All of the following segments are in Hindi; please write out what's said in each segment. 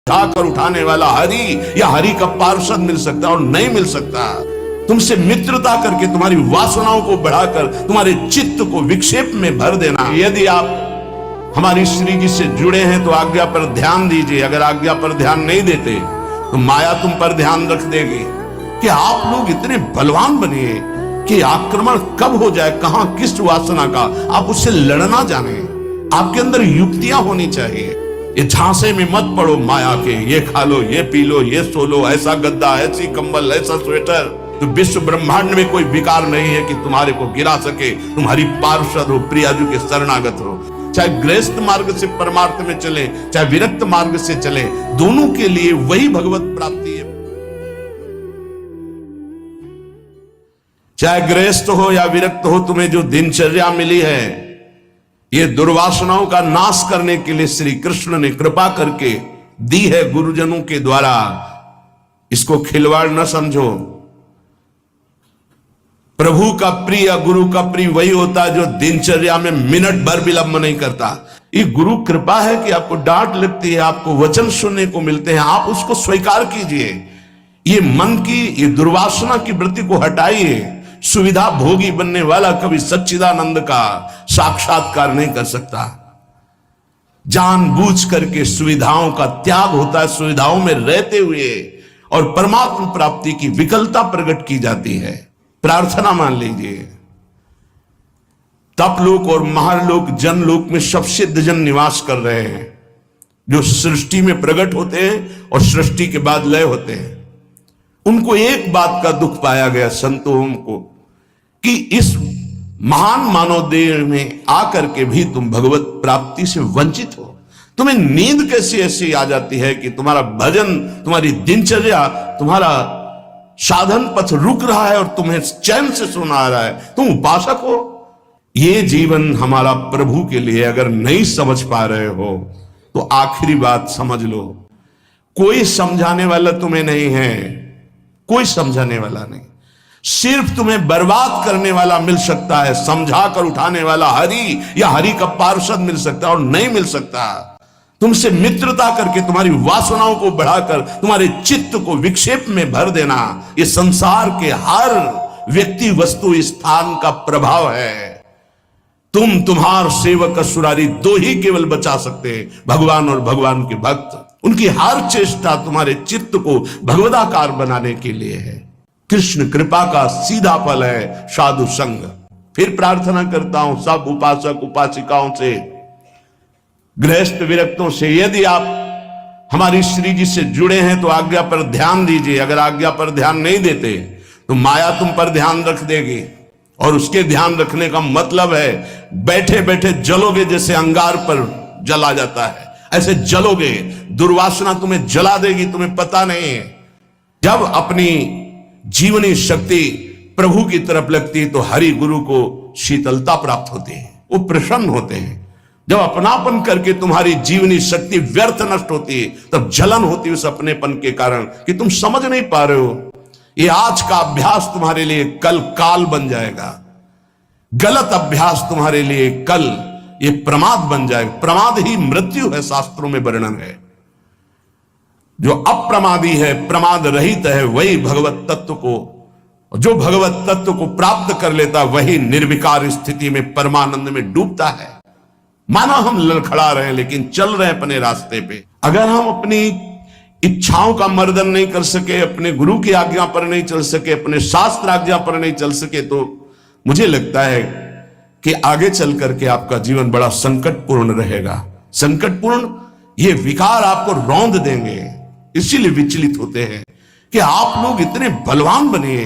उठाकर उठाने वाला हरि या हरि का पार्षद मिल सकता और नहीं मिल सकता। तुमसे मित्रता करके तुम्हारी वासनाओं को बढ़ाकर तुम्हारे चित्त को विक्षेप में भर देना। यदि आप हमारी श्री जी से जुड़े हैं तो आज्ञा पर ध्यान दीजिए। अगर आज्ञा पर ध्यान नहीं देते तो माया तुम पर ध्यान रख देगी। कि आप लोग इतने बलवान बनिए कि आक्रमण कब हो जाए, कहां किस वासना का, आप उससे लड़ना जाने। आपके अंदर युक्तियां होनी चाहिए। ये झांसे में मत पड़ो माया के, ये खा लो, ये पी लो, ये सो लो, ऐसा गद्दा, ऐसी कंबल, ऐसा स्वेटर। तो विश्व ब्रह्मांड में कोई विकार नहीं है कि तुम्हारे को गिरा सके। तुम्हारी पार्षद हो, प्रियाजू के शरणागत हो। चाहे गृहस्थ मार्ग से परमार्थ में चले, चाहे विरक्त मार्ग से चले, दोनों के लिए वही भगवत प्राप्ति है। चाहे गृहस्थ हो या विरक्त हो, तुम्हें जो दिनचर्या मिली है, ये दुर्वासनाओं का नाश करने के लिए श्री कृष्ण ने कृपा करके दी है गुरुजनों के द्वारा। इसको खिलवाड़ न समझो। प्रभु का प्रिय, गुरु का प्रिय वही होता है जो दिनचर्या में मिनट भर विलंब नहीं करता। ये गुरु कृपा है कि आपको डांट लगती है, आपको वचन सुनने को मिलते हैं, आप उसको स्वीकार कीजिए। ये मन की, ये दुर्वासना की वृत्ति को हटाइए। सुविधा भोगी बनने वाला कभी सच्चिदानंद का साक्षात्कार नहीं कर सकता। जानबूझ करके सुविधाओं का त्याग होता है। सुविधाओं में रहते हुए और परमात्मा प्राप्ति की विकलता प्रकट की जाती है। प्रार्थना मान लीजिए। तपलोक और महालोक, जनलोक में सब सिद्ध जन निवास कर रहे हैं, जो सृष्टि में प्रकट होते हैं और सृष्टि के बाद लय होते हैं। उनको एक बात का दुख पाया गया, संतों को, कि इस महान मानव देह में आकर के भी तुम भगवत प्राप्ति से वंचित हो। तुम्हें नींद कैसी ऐसी आ जाती है कि तुम्हारा भजन, तुम्हारी दिनचर्या, तुम्हारा साधन पथ रुक रहा है और तुम्हें चैन से सोना आ रहा है। तुम उपासक हो। ये जीवन हमारा प्रभु के लिए अगर नहीं समझ पा रहे हो तो आखिरी बात समझ लो, कोई समझाने वाला तुम्हें नहीं है। कोई समझाने वाला नहीं, सिर्फ तुम्हें बर्बाद करने वाला मिल सकता है। समझा कर उठाने वाला हरि या हरि का पार्षद मिल सकता और नहीं मिल सकता। तुमसे मित्रता करके तुम्हारी वासनाओं को बढ़ाकर तुम्हारे चित्त को विक्षेप में भर देना, ये संसार के हर व्यक्ति, वस्तु, स्थान का प्रभाव है। तुम्हार सेवक असुरारी दो ही केवल बचा सकते हैं, भगवान और भगवान के भक्त। उनकी हर चेष्टा तुम्हारे चित्त को भगवदाकार बनाने के लिए है। कृष्ण कृपा का सीधा फल है साधु संग। फिर प्रार्थना करता हूं सब उपासक उपासिकाओं से, गृहस्थ विरक्तों से, यदि आप हमारी श्री जी से जुड़े हैं तो आज्ञा पर ध्यान दीजिए। अगर आज्ञा पर ध्यान नहीं देते तो माया तुम पर ध्यान रख देगी। और उसके ध्यान रखने का मतलब है बैठे बैठे जलोगे, जैसे अंगार पर जला जाता है, ऐसे जलोगे। दुर्वासना तुम्हें जला देगी, तुम्हें पता नहीं है। जब अपनी जीवनी शक्ति प्रभु की तरफ लगती है तो हरि गुरु को शीतलता प्राप्त होती है, वो प्रसन्न होते हैं। जब अपनापन करके तुम्हारी जीवनी शक्ति व्यर्थ नष्ट होती है तब जलन होती है उस अपनेपन के कारण कि तुम समझ नहीं पा रहे हो। ये आज का अभ्यास तुम्हारे लिए कल काल बन जाएगा। गलत अभ्यास तुम्हारे लिए कल ये प्रमाद बन जाएगा। प्रमाद ही मृत्यु है, शास्त्रों में वर्णन है। जो अप्रमादी है, प्रमाद रहित है, वही भगवत तत्व को, जो भगवत तत्व को प्राप्त कर लेता वही निर्विकार स्थिति में परमानंद में डूबता है। मानो हम लड़खड़ा रहे हैं लेकिन चल रहे हैं अपने रास्ते पे। अगर हम अपनी इच्छाओं का मर्दन नहीं कर सके, अपने गुरु की आज्ञा पर नहीं चल सके, अपने शास्त्र आज्ञा पर नहीं चल सके, तो मुझे लगता है कि आगे चल करके आपका जीवन बड़ा संकटपूर्ण रहेगा। संकटपूर्ण, ये विकार आपको रौंद देंगे। इसीलिए विचलित होते हैं कि आप लोग इतने बलवान बनिए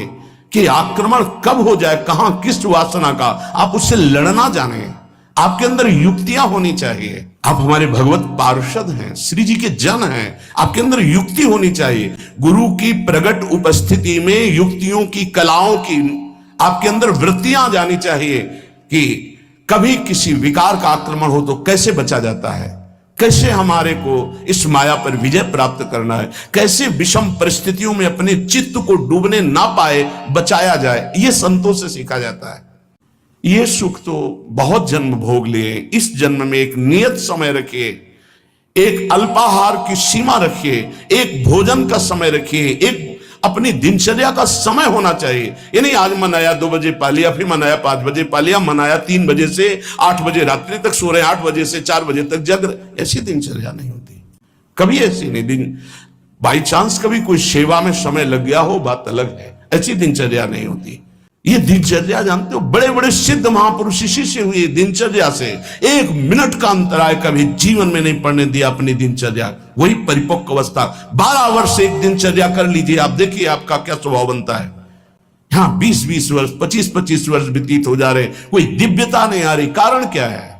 कि आक्रमण कब हो जाए, कहां किस वासना का, आप उससे लड़ना जाने। आपके अंदर युक्तियां होनी चाहिए। आप हमारे भगवत पार्षद हैं, श्री जी के जन हैं, आपके अंदर युक्ति होनी चाहिए। गुरु की प्रगट उपस्थिति में युक्तियों की, कलाओं की आपके अंदर वृत्तियां जानी चाहिए कि कभी किसी विकार का आक्रमण हो तो कैसे बचा जाता है, कैसे हमारे को इस माया पर विजय प्राप्त करना है, कैसे विषम परिस्थितियों में अपने चित्त को डूबने ना पाए बचाया जाए। यह संतों से सीखा जाता है। ये सुख तो बहुत जन्म भोग लिए, इस जन्म में एक नियत समय रखिए, एक अल्पाहार की सीमा रखिए, एक भोजन का समय रखिए, एक अपनी दिनचर्या का समय होना चाहिए। ये नहीं आज मनाया 2 बजे पा लिया, फिर मनाया 5 बजे पा लिया, मनाया 3 बजे से 8 बजे रात्रि तक सो रहे, 8 बजे से 4 बजे तक जग रहे। ऐसी दिनचर्या नहीं होती, कभी ऐसी नहीं। दिन बाई चांस कभी कोई सेवा में समय लग गया हो, बात अलग है, ऐसी दिनचर्या नहीं होती। ये दिनचर्या जानते हो, बड़े बड़े सिद्ध महापुरुष इसी से हुए, दिनचर्या से। 1 मिनट का अंतराय कभी जीवन में नहीं पड़ने दिया अपनी दिनचर्या, वही परिपक्व अवस्था। 12 वर्ष एक दिनचर्या कर लीजिए, आप देखिए आपका क्या स्वभाव बनता है। हाँ 20-20 वर्ष, 25-25 वर्ष व्यतीत हो जा रहे, कोई दिव्यता नहीं आ रही। कारण क्या है?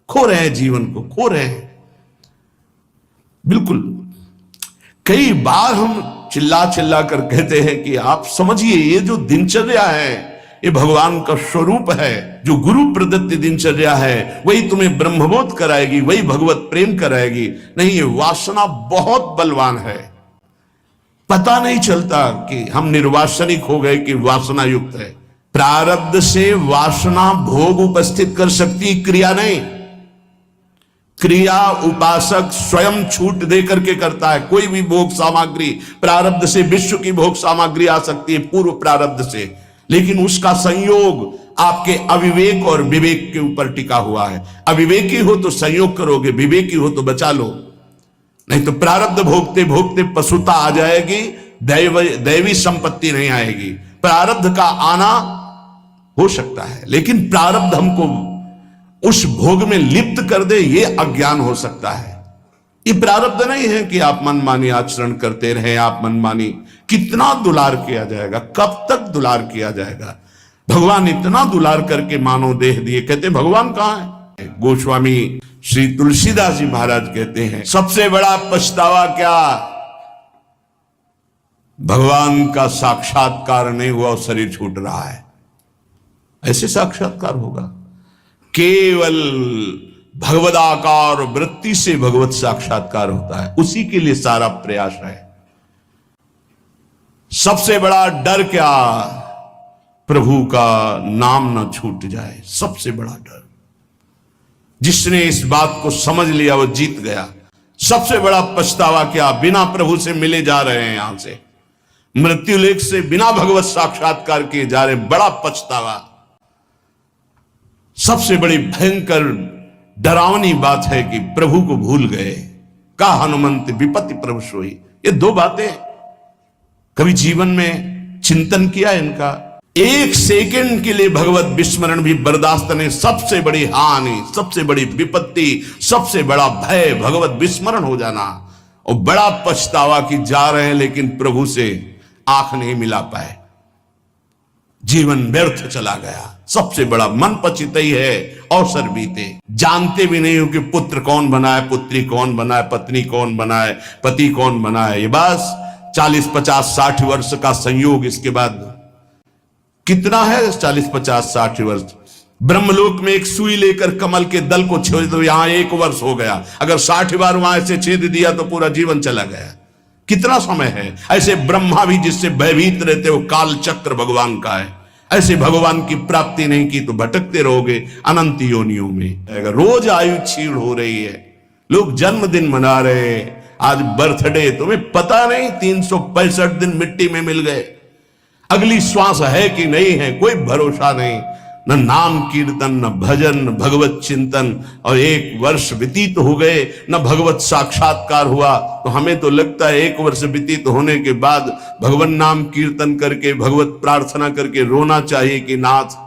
खो रहे हैं, जीवन को खो रहे हैं। बिल्कुल कई बार हम चिल्ला चिल्ला कर कहते हैं कि आप समझिए, ये जो दिनचर्या है ये भगवान का स्वरूप है। जो गुरु प्रदत्त दिनचर्या है वही तुम्हें ब्रह्मबोध कराएगी, वही भगवत प्रेम कराएगी। नहीं, ये वासना बहुत बलवान है, पता नहीं चलता कि हम निर्वासनिक हो गए कि वासना युक्त है। प्रारब्ध से वासना भोग उपस्थित कर सकती, क्रिया नहीं। क्रिया उपासक स्वयं छूट दे करके करता है। कोई भी भोग सामग्री प्रारब्ध से, विश्व की भोग सामग्री आ सकती है पूर्व प्रारब्ध से, लेकिन उसका संयोग आपके अविवेक और विवेक के ऊपर टिका हुआ है। अविवेकी हो तो संयोग करोगे, विवेकी हो तो बचा लो, नहीं तो प्रारब्ध भोगते भोगते पशुता आ जाएगी, दैवी संपत्ति नहीं आएगी। प्रारब्ध का आना हो सकता है, लेकिन प्रारब्ध हमको उस भोग में लिप्त कर दे, ये अज्ञान हो सकता है। ये प्रारब्ध नहीं है कि आप मनमानी आचरण करते रहे, आप मनमानी। कितना दुलार किया जाएगा, कब तक दुलार किया जाएगा? भगवान इतना दुलार करके मानव देह दिए, कहते भगवान कहां है? गोस्वामी श्री तुलसीदास जी महाराज कहते हैं, सबसे बड़ा पछतावा क्या? भगवान का साक्षात्कार नहीं हुआ और शरीर छूट रहा है। ऐसे साक्षात्कार होगा? केवल भगवदाकार वृत्ति से भगवत साक्षात्कार होता है, उसी के लिए सारा प्रयास है। सबसे बड़ा डर क्या? प्रभु का नाम न छूट जाए, सबसे बड़ा डर। जिसने इस बात को समझ लिया वो जीत गया। सबसे बड़ा पछतावा क्या? बिना प्रभु से मिले जा रहे हैं, यहां से मृत्यु लेख से बिना भगवत साक्षात्कार किए जा रहे हैं, बड़ा पछतावा। सबसे बड़ी भयंकर डरावनी बात है कि प्रभु को भूल गए। का हनुमंत विपत्ति प्रभु सोई। ये 2 बातें कभी जीवन में चिंतन किया इनका? 1 सेकंड के लिए भगवत विस्मरण भी बर्दाश्त नहीं। सबसे बड़ी हानि, सबसे बड़ी विपत्ति, सबसे बड़ा भय भगवत विस्मरण हो जाना। और बड़ा पछतावा कि जा रहे हैं लेकिन प्रभु से आंख नहीं मिला पाए, जीवन व्यर्थ चला गया। सबसे बड़ा मन पचित ही है, अवसर बीते। जानते भी नहीं हो कि पुत्र कौन बना है, पुत्री कौन बना है, पत्नी कौन बना है, पति कौन बना है। ये बस 40, 50, 60 वर्ष का संयोग, इसके बाद कितना है 40, 50, 60 वर्ष। ब्रह्मलोक में एक सुई लेकर कमल के दल को छेद दो, यहां 1 वर्ष हो गया। अगर 60 बार वहां से छेद दिया तो पूरा जीवन चला गया। कितना समय है? ऐसे ब्रह्मा भी जिससे भयभीत रहते हो, काल चक्र भगवान का है। ऐसे भगवान की प्राप्ति नहीं की तो भटकते रहोगे अनंत योनियों में। रोज आयु छीण हो रही है, लोग जन्मदिन मना रहे हैं, आज बर्थडे, तुम्हें पता नहीं 365 दिन मिट्टी में मिल गए। अगली श्वास है कि नहीं है कोई भरोसा नहीं। न नाम कीर्तन, न भजन, न भगवत चिंतन, और 1 वर्ष व्यतीत हो गए, न भगवत साक्षात्कार हुआ। तो हमें तो लगता है 1 वर्ष व्यतीत होने के बाद भगवान नाम कीर्तन करके, भगवत प्रार्थना करके रोना चाहिए कि नाथ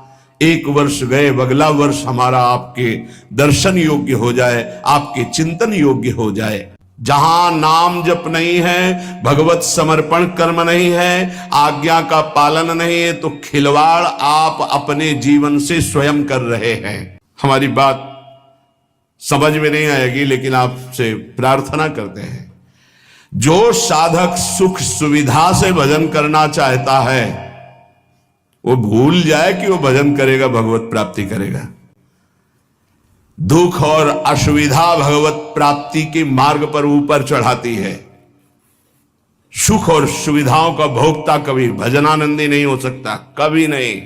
1 वर्ष गए, अगला वर्ष हमारा आपके दर्शन योग्य हो जाए, आपके चिंतन योग्य हो जाए। जहां नाम जप नहीं है, भगवत समर्पण कर्म नहीं है, आज्ञा का पालन नहीं है, तो खिलवाड़ आप अपने जीवन से स्वयं कर रहे हैं। हमारी बात समझ में नहीं आएगी, लेकिन आपसे प्रार्थना करते हैं, जो साधक सुख सुविधा से भजन करना चाहता है वो भूल जाए कि वो भजन करेगा, भगवत प्राप्ति करेगा। दुख और असुविधा भगवत प्राप्ति के मार्ग पर ऊपर चढ़ाती है। सुख और सुविधाओं का भोक्ता कभी भजनानंदी नहीं हो सकता, कभी नहीं।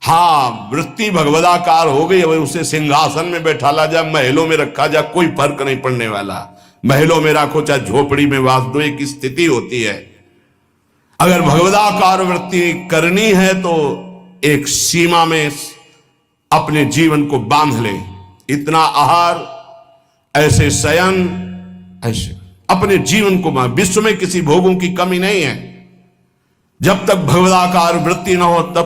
हाँ, वृत्ति भगवदाकार हो गई, अब उसे सिंहासन में बैठाला जा, महलों में रखा जा, कोई फर्क नहीं पड़ने वाला। महलों में रखो चाहे झोपड़ी में वास दो, एक स्थिति होती है। अगर भगवदाकार वृत्ति करनी है तो एक सीमा में अपने जीवन को बांध ले। इतना आहार, ऐसे शयन, ऐसे अपने जीवन को बांध। विश्व में किसी भोगों की कमी नहीं है। जब तक भगवदाकार वृत्ति न हो तब